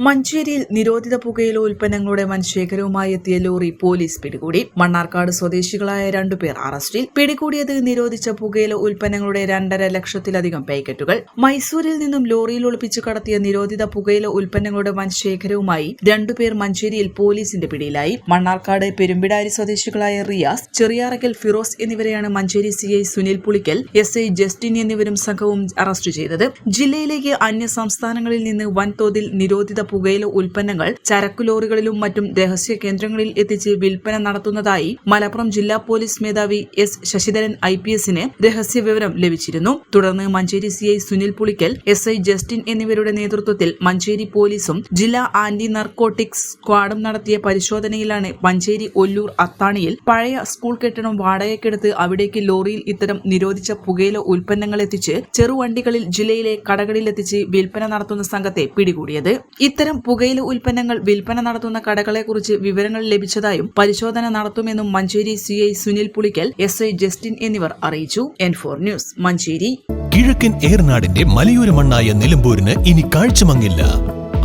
മഞ്ചേരിയിൽ നിരോധിത പുകയില ഉൽപ്പന്നങ്ങളുടെ വൻ ശേഖരവുമായി എത്തിയ ലോറി പോലീസ് പിടികൂടി. മണ്ണാർക്കാട് സ്വദേശികളായ 2 പേർ അറസ്റ്റിൽ. പിടികൂടിയത് നിരോധിച്ച പുകയില ഉൽപ്പന്നങ്ങളുടെ 2.5 ലക്ഷത്തിലധികം പാക്കറ്റുകൾ. മൈസൂരിൽ നിന്നും ലോറിയിൽ ഒളിപ്പിച്ചു കടത്തിയ നിരോധിത പുകയില ഉൽപ്പന്നങ്ങളുടെ വൻ ശേഖരവുമായി 2 പേർ മഞ്ചേരിയിൽ പോലീസിന്റെ പിടിയിലായി. മണ്ണാർക്കാട് പെരുമ്പിടാരി സ്വദേശികളായ റിയാസ്, ചെറിയാറക്കൽ ഫിറോസ് എന്നിവരെയാണ് Manjeri CI Sunil Pulikkal, SI Justin എന്നിവരും സംഘവും അറസ്റ്റ് ചെയ്തത്. ജില്ലയിലേക്ക് അന്യ സംസ്ഥാനങ്ങളിൽ നിന്ന് വൻതോതിൽ നിരോധിത പുകയില ഉൽപ്പന്നങ്ങൾ ചരക്കു ലോറികളിലും മറ്റും രഹസ്യ കേന്ദ്രങ്ങളിൽ എത്തിച്ച് വിൽപ്പന നടത്തുന്നതായി മലപ്പുറം ജില്ലാ പോലീസ് മേധാവി S ശശിധരൻ IPSന് രഹസ്യ വിവരം ലഭിച്ചിരുന്നു. തുടർന്ന് Manjeri CI Sunil Pulikkal, SI Justin എന്നിവരുടെ നേതൃത്വത്തിൽ മഞ്ചേരി പോലീസും ജില്ലാ ആന്റി നർക്കോട്ടിക്സ് സ്ക്വാഡും നടത്തിയ പരിശോധനയിലാണ് മഞ്ചേരി ഒല്ലൂർ അത്താണിയിൽ പഴയ സ്കൂൾ കെട്ടിടം വാടകയ്ക്കെടുത്ത് അവിടേക്ക് ലോറിയിൽ ഇത്തരം നിരോധിച്ച പുകയില ഉൽപ്പന്നങ്ങൾ എത്തിച്ച് ചെറുവണ്ടികളിൽ ജില്ലയിലെ കടകളിലെത്തിച്ച് വിൽപ്പന നടത്തുന്ന സംഘത്തെ പിടികൂടിയത്. ഇത്തരം പുകയില ഉൽപ്പന്നങ്ങൾ വിൽപ്പന നടത്തുന്ന കടകളെക്കുറിച്ച് വിവരങ്ങൾ ലഭിച്ചതായും പരിശോധന നടത്തുമെന്നും Manjeri CI Sunil Pulikkal, SI Justin എന്നിവർ അറിയിച്ചു. N4 news, Manjeri. കിഴക്കൻ ഏറനാടിന്റെ മലയോര മണ്ണായ നിലമ്പൂരിന് ഇനി കാഴ്ചമങ്ങില്ല.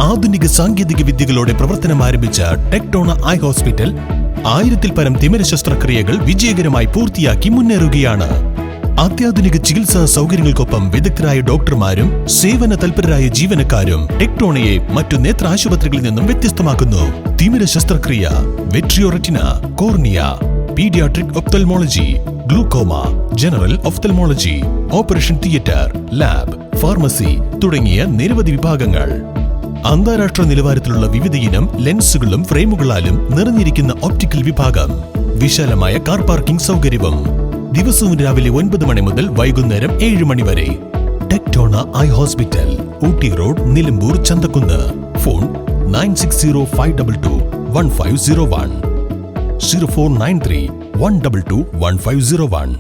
ആധുനിക സാങ്കേതിക വിദ്യകളോടെ പ്രവർത്തനം ആരംഭിച്ച ടെക്ടോണ ഐ ഹോസ്പിറ്റൽ 1000-ൽ പരം തിമിര ശസ്ത്രക്രിയകൾ വിജയകരമായി പൂർത്തിയാക്കി മുന്നേറുകയാണ്. അത്യാധുനിക ചികിത്സാ സൗകര്യങ്ങൾക്കൊപ്പം വിദഗ്ധരായ ഡോക്ടർമാരും സേവന തൽപരരായ ജീവനക്കാരും ടെക്ടോണയെ മറ്റു നേത്ര ആശുപത്രികളിൽ നിന്നും വ്യത്യസ്തമാക്കുന്നു. തിമിര ശസ്ത്രക്രിയ, vitreoretina, cornea, paediatric ophthalmology, glaucoma, general ophthalmology, operation theatre, lab, pharmacy തുടങ്ങിയ നിരവധി വിഭാഗങ്ങൾ. അന്താരാഷ്ട്ര നിലവാരത്തിലുള്ള വിവിധയിനം ലെൻസുകളും ഫ്രെയിമുകളാലും നിറഞ്ഞിരിക്കുന്ന ഒപ്റ്റിക്കൽ വിഭാഗം, വിശാലമായ കാർ പാർക്കിംഗ് സൗകര്യവും. ദിവസവും രാവിലെ 9 മണി മുതൽ വൈകുന്നേരം 7 മണി വരെ. Tectona eye hospital, Ooty road, Nilambur, Chanthakkunnu. Phone 9605221501, 0493 122 1501.